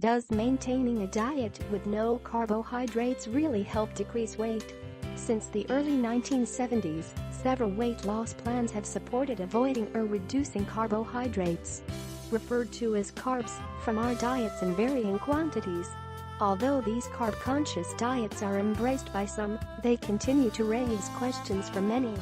Does maintaining a diet with no carbohydrates really help decrease weight? Since the early 1970s, several weight loss plans have supported avoiding or reducing carbohydrates, referred to as carbs, from our diets in varying quantities. Although these carb-conscious diets are embraced by some, they continue to raise questions for many.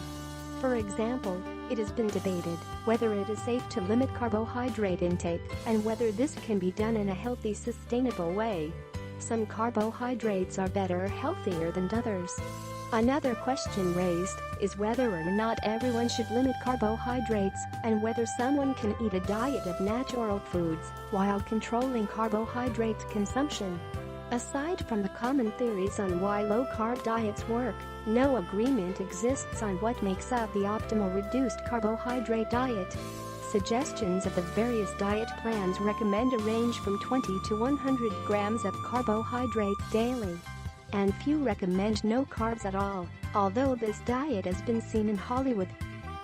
For example, it has been debated whether it is safe to limit carbohydrate intake and whether this can be done in a healthy, sustainable way. Some carbohydrates are better or healthier than others. Another question raised is whether or not everyone should limit carbohydrates and whether someone can eat a diet of natural foods while controlling carbohydrate consumption. Aside from the common theories on why low-carb diets work, no agreement exists on what makes up the optimal reduced carbohydrate diet. Suggestions of the various diet plans recommend a range from 20 to 100 grams of carbohydrates daily, and few recommend no carbs at all, although this diet has been seen in Hollywood.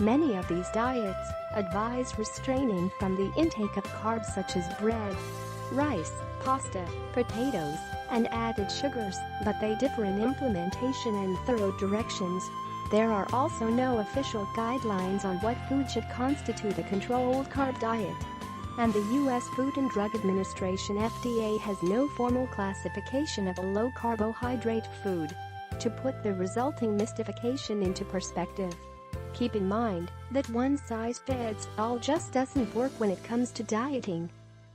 Many of these diets advise restraining from the intake of carbs such as bread, rice, pasta, potatoes, and added sugars, but they differ in implementation and thorough directions. There are also no official guidelines on what food should constitute a controlled carb diet, and the U.S. Food and Drug Administration (FDA) has no formal classification of a low-carbohydrate food. To put the resulting mystification into perspective, keep in mind that one-size-fits-all just doesn't work when it comes to dieting.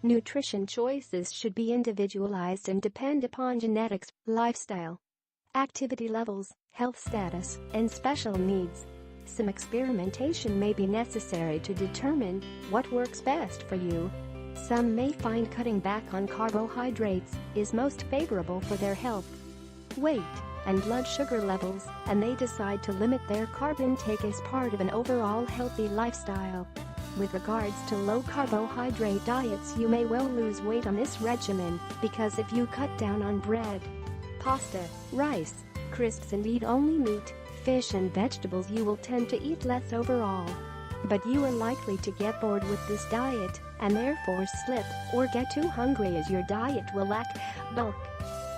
Nutrition choices should be individualized and depend upon genetics, lifestyle, activity levels, health status, and special needs. Some experimentation may be necessary to determine what works best for you. Some may find cutting back on carbohydrates is most favorable for their health, weight, and blood sugar levels, and they decide to limit their carb intake as part of an overall healthy lifestyle. With regards to low-carbohydrate diets, you may well lose weight on this regimen, because if you cut down on bread, pasta, rice, crisps and eat only meat, fish and vegetables, you will tend to eat less overall. But you are likely to get bored with this diet, and therefore slip or get too hungry as your diet will lack bulk.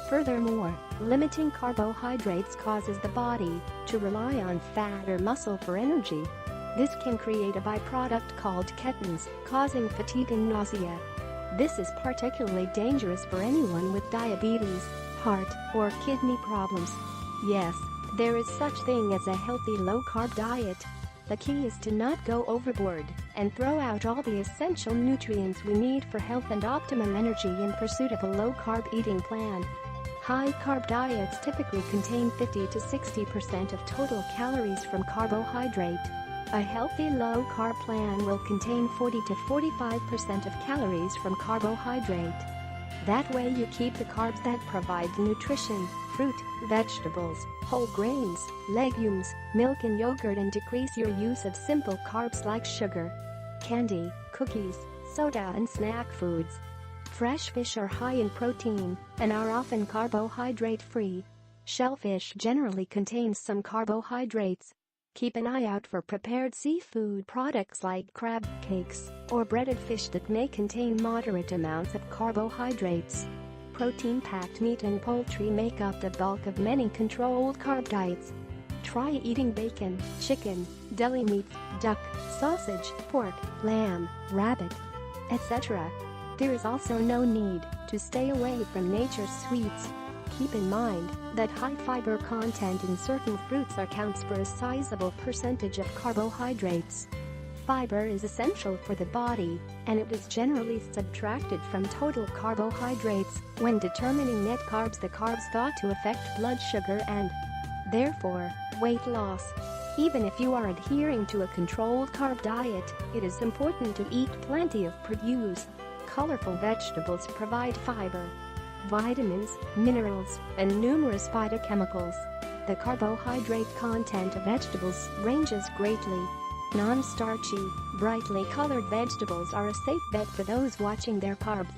Furthermore, limiting carbohydrates causes the body to rely on fat or muscle for energy. This can create a byproduct called ketones, causing fatigue and nausea. This is particularly dangerous for anyone with diabetes, heart, or kidney problems. Yes, there is such thing as a healthy low-carb diet. The key is to not go overboard and throw out all the essential nutrients we need for health and optimum energy in pursuit of a low-carb eating plan. High-carb diets typically contain 50 to 60% of total calories from carbohydrate. A healthy low-carb plan will contain 40 to 45% of calories from carbohydrate. That way you keep the carbs that provide nutrition, fruit, vegetables, whole grains, legumes, milk and yogurt, and decrease your use of simple carbs like sugar, candy, cookies, soda and snack foods. Fresh fish are high in protein and are often carbohydrate-free. Shellfish generally contains some carbohydrates. Keep an eye out for prepared seafood products like crab cakes or breaded fish that may contain moderate amounts of carbohydrates. Protein-packed meat and poultry make up the bulk of many controlled carb diets. Try eating bacon, chicken, deli meat, duck, sausage, pork, lamb, rabbit, etc. There is also no need to stay away from nature's sweets. Keep in mind that high fiber content in certain fruits accounts for a sizable percentage of carbohydrates. Fiber is essential for the body, and it is generally subtracted from total carbohydrates when determining net carbs, the carbs thought to affect blood sugar and, therefore, weight loss. Even if you are adhering to a controlled carb diet, it is important to eat plenty of produce. Colorful vegetables provide fiber, vitamins, minerals, and numerous phytochemicals. The carbohydrate content of vegetables ranges greatly. Non-starchy, brightly colored vegetables are a safe bet for those watching their carbs.